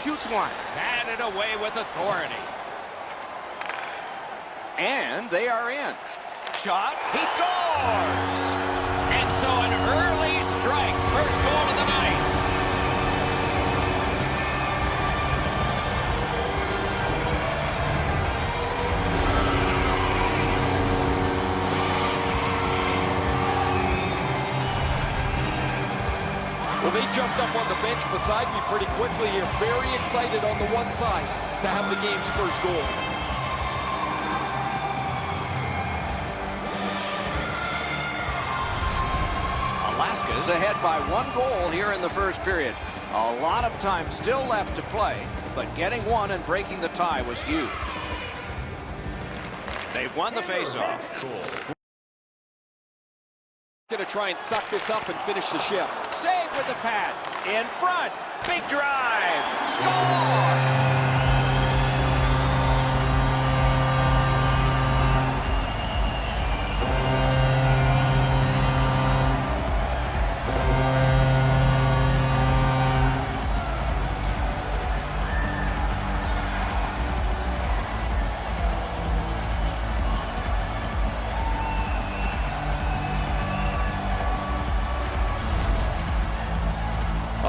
Shoots one. Batted away with authority. And they are in. Shot. He scores! And so an early strike. First goal of the night. Well, they jumped up on the bench beside me pretty quickly here. Very excited on the one side to have the game's first goal. Alaska's ahead by 1 goal here in the first period. A lot of time still left to play, but getting one and breaking the tie was huge. They've won the faceoff. Cool. Going to try and suck this up and finish the shift. Save with the pad. In front. Big drive. Score!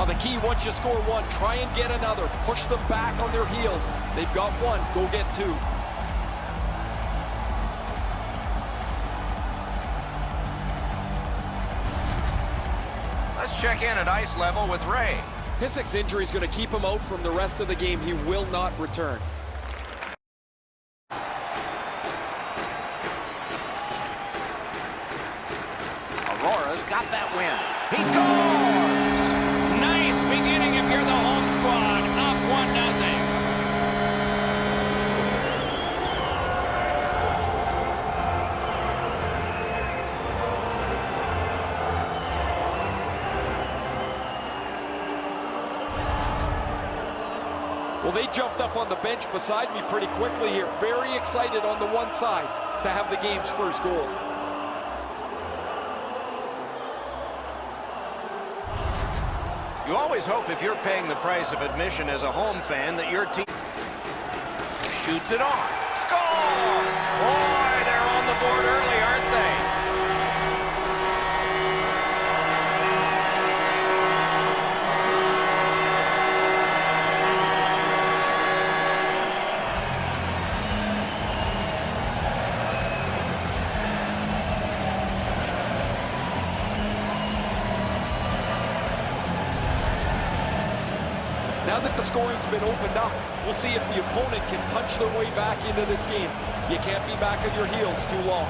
The key, once you score one, try and get another. Push them back on their heels. They've got one. Go get two. Let's check in at ice level with Ray. Pisic's injury is going to keep him out from the rest of the game. He will not return. Aurora's got that win. He scores! Nice beginning if you're the home squad. Up 1-0. Well, they jumped up on the bench beside me pretty quickly here. Very excited on the one side to have the game's first goal. You always hope if you're paying the price of admission as a home fan that your team shoots it on. Score! Boy, they're on the board early, aren't they? Now that the scoring's been opened up, we'll see if the opponent can punch their way back into this game. You can't be back on your heels too long.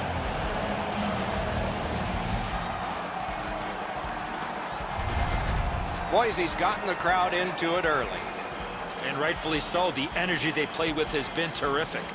Boise's gotten the crowd into it early. And rightfully so. The energy they play with has been terrific.